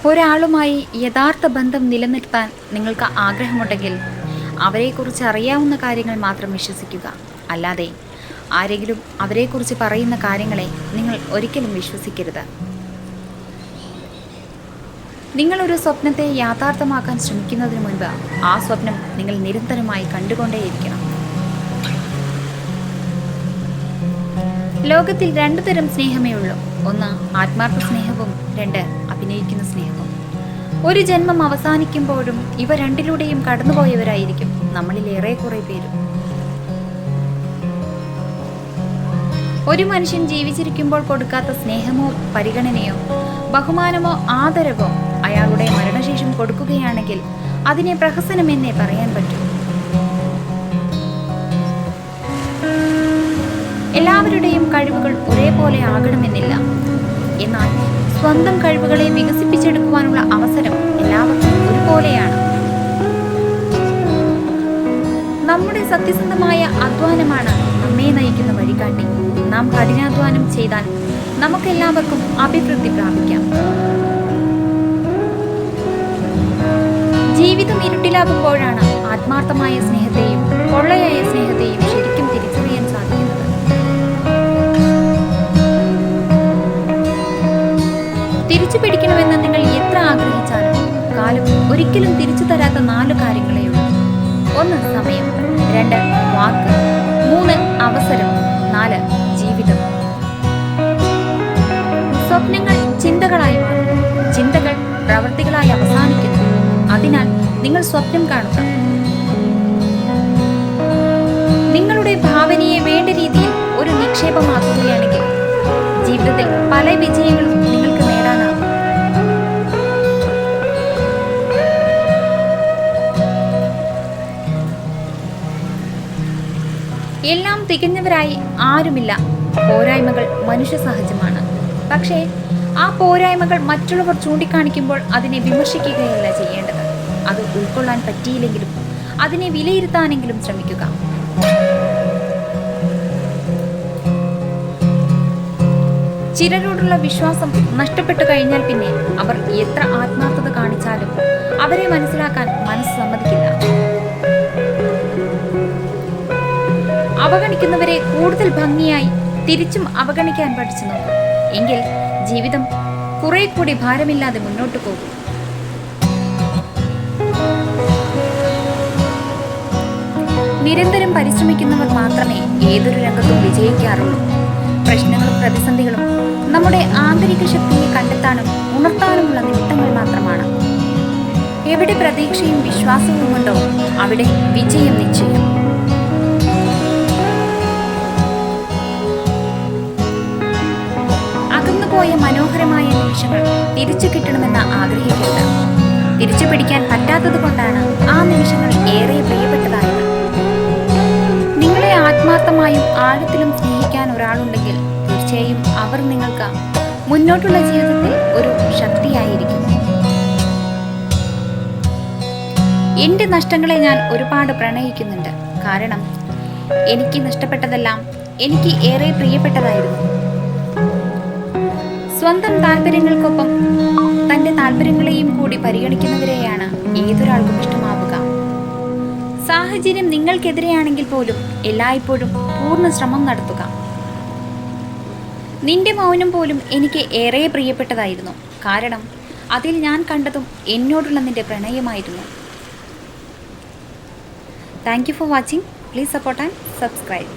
ഒരാളുമായി യഥാർത്ഥ ബന്ധം നിലനിർത്താൻ നിങ്ങൾക്ക് ആഗ്രഹമുണ്ടെങ്കിൽ അവരെക്കുറിച്ച് അറിയാവുന്ന കാര്യങ്ങൾ മാത്രം വിശ്വസിക്കുക. അല്ലാതെ ആരെങ്കിലും അവരെക്കുറിച്ച് പറയുന്ന കാര്യങ്ങളെ നിങ്ങൾ ഒരിക്കലും വിശ്വസിക്കരുത്. നിങ്ങളൊരു സ്വപ്നത്തെ യാഥാർത്ഥ്യമാക്കാൻ ശ്രമിക്കുന്നതിന് മുൻപ് ആ സ്വപ്നം നിങ്ങൾ നിരന്തരമായി കണ്ടുകൊണ്ടേയിരിക്കണം. ലോകത്തിൽ 2 തരം സ്നേഹമേ ഉള്ളൂ. ഒന്ന് ആത്മാർത്ഥ സ്നേഹവും, 2 അഭിനയിക്കുന്ന സ്നേഹവും. ഒരു ജന്മം അവസാനിക്കുമ്പോഴും ഇവ രണ്ടിലൂടെയും കടന്നുപോയവരായിരിക്കും നമ്മളിൽ ഏറെക്കുറെ പേരും. ഒരു മനുഷ്യൻ ജീവിച്ചിരിക്കുമ്പോൾ കൊടുക്കാത്ത സ്നേഹമോ പരിഗണനയോ ബഹുമാനമോ ആദരവോ അയാളുടെ മരണശേഷം കൊടുക്കുകയാണെങ്കിൽ അതിനെ പ്രഹസനമെന്നേ പറയാൻ പറ്റൂ. എല്ലാവരുടെയും കഴിവുകൾ ഒരേപോലെ ആകണമെന്നില്ല. എന്നാൽ സ്വന്തം കഴിവുകളെ വികസിപ്പിച്ചെടുക്കുവാനുള്ള അവസരം എല്ലാവർക്കും ഒരുപോലെയാണ്. നമ്മുടെ സത്യസന്ധമായ അധ്വാനമാണ് നമ്മെ നയിക്കുന്ന വഴികാട്ടി. നാം കഠിനാധ്വാനം ചെയ്താൽ നമുക്കെല്ലാവർക്കും അഭിവൃദ്ധി പ്രാപിക്കാം. ജീവിതം ഇരുട്ടിലാകുമ്പോഴാണ് ആത്മാർത്ഥമായ സ്നേഹത്തെയും പൊള്ളയായ സ്നേഹത്തെയും ശരിക്കും തിരിച്ചറിയാൻ സാധിക്കുന്നത്. തിരിച്ചു പിടിക്കണമെന്ന് നിങ്ങൾ എത്ര ആഗ്രഹിച്ചാലും കാലം ഒരിക്കലും തിരിച്ചു തരാത്ത 4 കാര്യങ്ങളേ ഉള്ളൂ. 1 സമയം, 2 വാക്ക്, 3 അവസരം, 4 ജീവിതം. സ്വപ്നങ്ങൾ ചിന്തകളായി മാറും, ചിന്തകൾ പ്രവൃത്തികളായി അവസാനിക്കുന്നു. അതിനാൽ നിങ്ങൾ സ്വപ്നം കാണുക. നിങ്ങളുടെ ഭാവനയെ വേണ്ട രീതിയിൽ ഒരു നിക്ഷേപമാക്കുകയാണെങ്കിൽ ജീവിതത്തിൽ പല വിജയങ്ങളും നിങ്ങൾക്ക് നേടാനാകും. എല്ലാം തികഞ്ഞവരായി ആരുമില്ല. പോരായ്മകൾ മനുഷ്യ സഹജമാണ്. പക്ഷേ ആ പോരായ്മകൾ മറ്റുള്ളവർ ചൂണ്ടിക്കാണിക്കുമ്പോൾ അതിനെ വിമർശിക്കുകയല്ല ചെയ്യേണ്ടത്. അത് ഉൾക്കൊള്ളാൻ പറ്റിയില്ലെങ്കിലും അതിനെ വിലയിരുത്താനെങ്കിലും ശ്രമിക്കുക. ചിലരോടുള്ള വിശ്വാസം നഷ്ടപ്പെട്ടു കഴിഞ്ഞാൽ പിന്നെ അവർ എത്ര ആത്മാർത്ഥത കാണിച്ചാലും അവരെ മനസ്സിലാക്കാൻ മനസ്സ് സമ്മതിക്കില്ല. അവഗണിക്കുന്നവരെ കൂടുതൽ ഭംഗിയായി തിരിച്ചും അവഗണിക്കാൻ പഠിച്ചു നോക്കും. എങ്കിൽ ജീവിതം കുറെ കൂടി ഭാരമില്ലാതെ മുന്നോട്ട് പോകും. നിരന്തരം പരിശ്രമിക്കുന്നവർ മാത്രമേ ഏതൊരു രംഗത്തും വിജയിക്കാറുള്ളൂ. പ്രശ്നങ്ങളും പ്രതിസന്ധികളും നമ്മുടെ ആന്തരിക ശക്തിയെ കണ്ടെത്താനും ഉണർത്താനുമുള്ള നിമിത്തങ്ങൾ മാത്രമാണ്. എവിടെ പ്രതീക്ഷയും വിശ്വാസവുമുണ്ടോ അവിടെ വിജയം നിശ്ചയം. അകന്നുപോയ മനോഹരമായ നിമിഷങ്ങൾ തിരിച്ചു കിട്ടണമെന്ന് ആഗ്രഹിക്കരുത്. തിരിച്ചു പിടിക്കാൻ പറ്റാത്തത് കൊണ്ടാണ് ആ നിമിഷങ്ങൾ ഏറെ പ്രിയപ്പെട്ടതായത്. നിങ്ങളെ ആത്മാർത്ഥമായും ആഴത്തിലും സ്നേഹിക്കാൻ ഒരാളുണ്ടെങ്കിൽ തീർച്ചയായും അവർ നിങ്ങൾക്ക് മുന്നോട്ടുള്ള ജീവിതത്തിൽ ഒരു ശക്തിയായിരിക്കും. എന്റെ നഷ്ടങ്ങളെ ഞാൻ ഒരുപാട് പ്രണയിക്കുന്നുണ്ട്. കാരണം എനിക്ക് നഷ്ടപ്പെട്ടതെല്ലാം എനിക്ക് ഏറെ പ്രിയപ്പെട്ടതായിരുന്നു. സ്വന്തം താല്പര്യങ്ങൾക്കൊപ്പം തന്റെ താല്പര്യങ്ങളെയും കൂടി പരിഗണിക്കുന്നവരെയാണ് ഏതൊരാൾക്കും ഇഷ്ടമാവുക. സാഹചര്യം നിങ്ങൾക്കെതിരെയാണെങ്കിൽ പോലും എല്ലായ്പ്പോഴും പൂർണ്ണ ശ്രമം നടത്തുക. നിന്റെ മൗനം പോലും എനിക്ക് ഏറെ പ്രിയപ്പെട്ടതായിരുന്നു. കാരണം അതിൽ ഞാൻ കണ്ടതും എന്നോടുള്ള നിന്റെ പ്രണയമായിരുന്നു. Thank you for watching. Please support and subscribe.